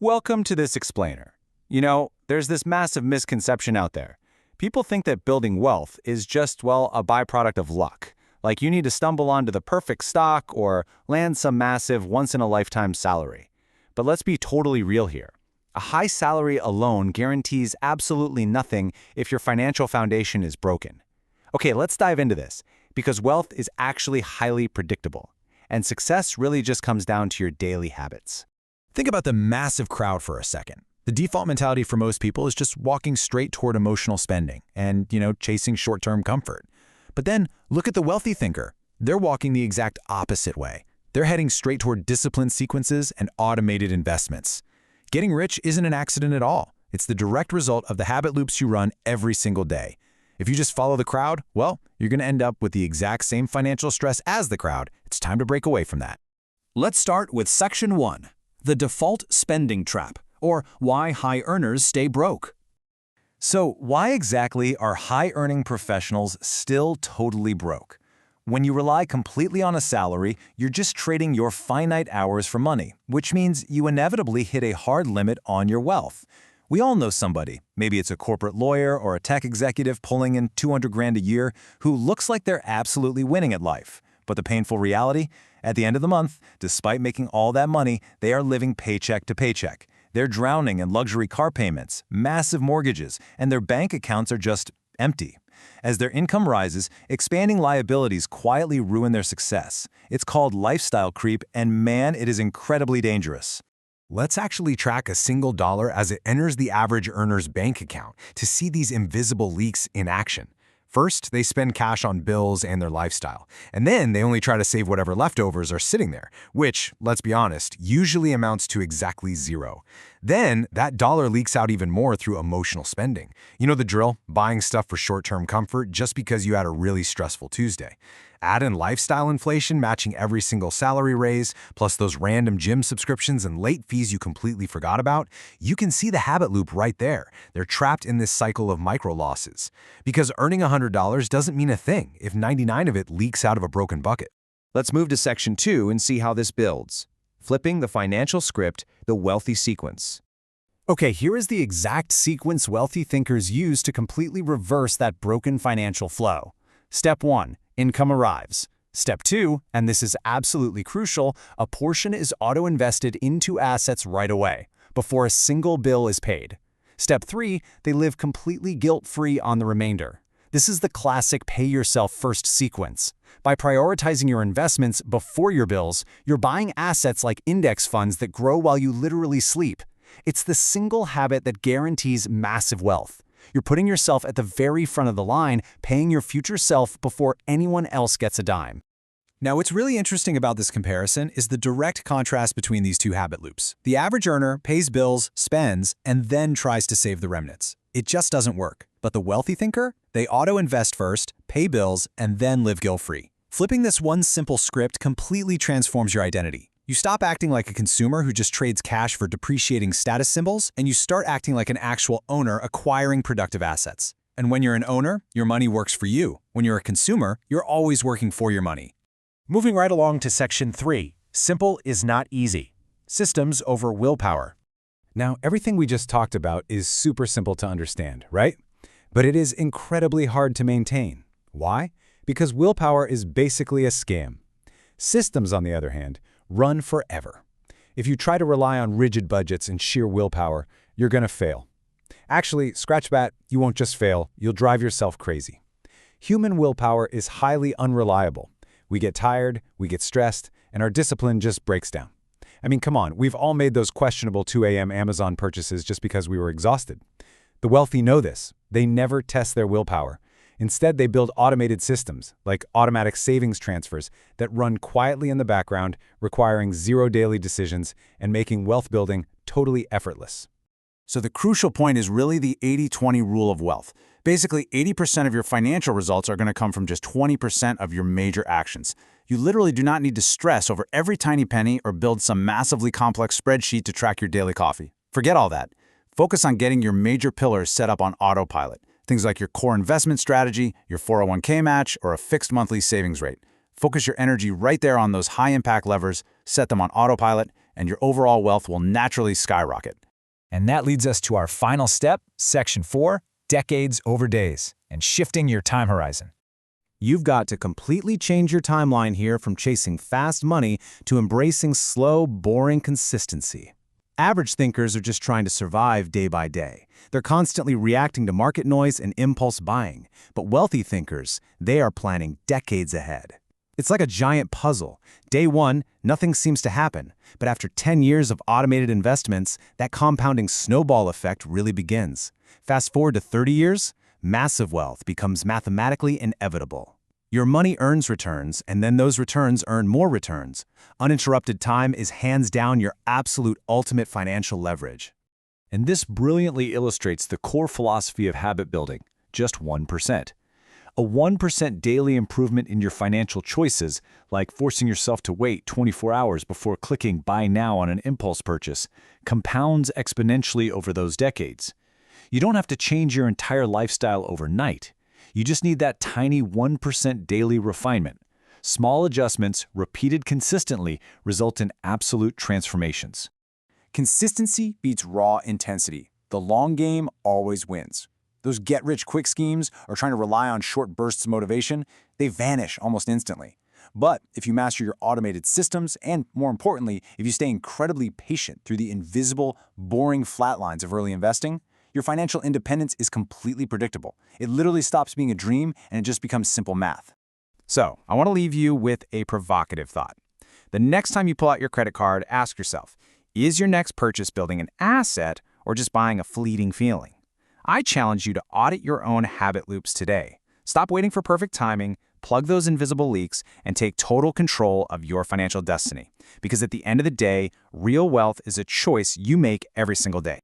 Welcome to this explainer. There's this massive misconception out there. People think that building wealth is just, well, a byproduct of luck. Like you need to stumble onto the perfect stock or land some massive once-in-a-lifetime salary. But let's be totally real here. A high salary alone guarantees absolutely nothing if your financial foundation is broken. Okay, let's dive into this, because wealth is actually highly predictable, and success really just comes down to your daily habits. Think about the massive crowd for a second. The default mentality for most people is just walking straight toward emotional spending and, chasing short-term comfort. But then look at the wealthy thinker. They're walking the exact opposite way. They're heading straight toward disciplined sequences and automated investments. Getting rich isn't an accident at all. It's the direct result of the habit loops you run every single day. If you just follow the crowd, well, you're going to end up with the exact same financial stress as the crowd. It's time to break away from that. Let's start with Section 1, the default spending trap, or why high earners stay broke. So why exactly are high-earning professionals still totally broke? When you rely completely on a salary, you're just trading your finite hours for money, which means you inevitably hit a hard limit on your wealth. We all know somebody, maybe it's a corporate lawyer or a tech executive pulling in 200 grand a year, who looks like they're absolutely winning at life. But the painful reality? At the end of the month, despite making all that money, they are living paycheck to paycheck. They're drowning in luxury car payments, massive mortgages, and their bank accounts are just empty. As their income rises, expanding liabilities quietly ruin their success. It's called lifestyle creep, and man, it is incredibly dangerous. Let's actually track a single dollar as it enters the average earner's bank account to see these invisible leaks in action. First, they spend cash on bills and their lifestyle, and then they only try to save whatever leftovers are sitting there, which, let's be honest, usually amounts to exactly zero. Then, that dollar leaks out even more through emotional spending. You know the drill, buying stuff for short-term comfort just because you had a really stressful Tuesday. Add in lifestyle inflation matching every single salary raise, plus those random gym subscriptions and late fees you completely forgot about, you can see the habit loop right there. They're trapped in this cycle of micro losses. Because earning $100 doesn't mean a thing if 99 of it leaks out of a broken bucket. Let's move to Section 2 and see how this builds. Flipping the financial script, the wealthy sequence. Okay, here is the exact sequence wealthy thinkers use to completely reverse that broken financial flow. Step 1. Income arrives. Step 2, and this is absolutely crucial, a portion is auto-invested into assets right away, before a single bill is paid. Step 3, they live completely guilt-free on the remainder. This is the classic pay-yourself-first sequence. By prioritizing your investments before your bills, you're buying assets like index funds that grow while you literally sleep. It's the single habit that guarantees massive wealth. You're putting yourself at the very front of the line, paying your future self before anyone else gets a dime. Now, what's really interesting about this comparison is the direct contrast between these two habit loops. The average earner pays bills, spends, and then tries to save the remnants. It just doesn't work. But the wealthy thinker? They auto-invest first, pay bills, and then live guilt-free. Flipping this one simple script completely transforms your identity. You stop acting like a consumer who just trades cash for depreciating status symbols, and you start acting like an actual owner acquiring productive assets. And when you're an owner, your money works for you. When you're a consumer, you're always working for your money. Moving right along to Section 3, simple is not easy. Systems over willpower. Now, everything we just talked about is super simple to understand, right? But it is incredibly hard to maintain. Why? Because willpower is basically a scam. Systems, on the other hand, run forever. If you try to rely on rigid budgets and sheer willpower, you're going to fail. Actually, scratch that, you won't just fail, you'll drive yourself crazy. Human willpower is highly unreliable. We get tired, we get stressed, and our discipline just breaks down. I mean, come on, we've all made those questionable 2 a.m. Amazon purchases just because we were exhausted. The wealthy know this. They never test their willpower. Instead, they build automated systems, like automatic savings transfers, that run quietly in the background, requiring zero daily decisions and making wealth building totally effortless. So the crucial point is really the 80-20 rule of wealth. Basically, 80% of your financial results are going to come from just 20% of your major actions. You literally do not need to stress over every tiny penny or build some massively complex spreadsheet to track your daily coffee. Forget all that. Focus on getting your major pillars set up on autopilot. Things like your core investment strategy, your 401k match, or a fixed monthly savings rate. Focus your energy right there on those high-impact levers, set them on autopilot, and your overall wealth will naturally skyrocket. And that leads us to our final step, Section 4, decades over days, and shifting your time horizon. You've got to completely change your timeline here from chasing fast money to embracing slow, boring consistency. Average thinkers are just trying to survive day by day. They're constantly reacting to market noise and impulse buying. But wealthy thinkers, they are planning decades ahead. It's like a giant puzzle. Day one, nothing seems to happen. But after 10 years of automated investments, that compounding snowball effect really begins. Fast forward to 30 years, massive wealth becomes mathematically inevitable. Your money earns returns, and then those returns earn more returns. Uninterrupted time is hands down your absolute ultimate financial leverage. And this brilliantly illustrates the core philosophy of habit building, just 1%. A 1% daily improvement in your financial choices, like forcing yourself to wait 24 hours before clicking Buy Now on an impulse purchase, compounds exponentially over those decades. You don't have to change your entire lifestyle overnight. You just need that tiny 1% daily refinement. Small adjustments, repeated consistently, result in absolute transformations. Consistency beats raw intensity. The long game always wins. Those get-rich-quick schemes or trying to rely on short bursts of motivation, they vanish almost instantly. But if you master your automated systems and, more importantly, if you stay incredibly patient through the invisible, boring flatlines of early investing, your financial independence is completely predictable. It literally stops being a dream and it just becomes simple math. So, I want to leave you with a provocative thought. The next time you pull out your credit card, ask yourself, is your next purchase building an asset or just buying a fleeting feeling? I challenge you to audit your own habit loops today. Stop waiting for perfect timing, plug those invisible leaks, and take total control of your financial destiny. Because at the end of the day, real wealth is a choice you make every single day.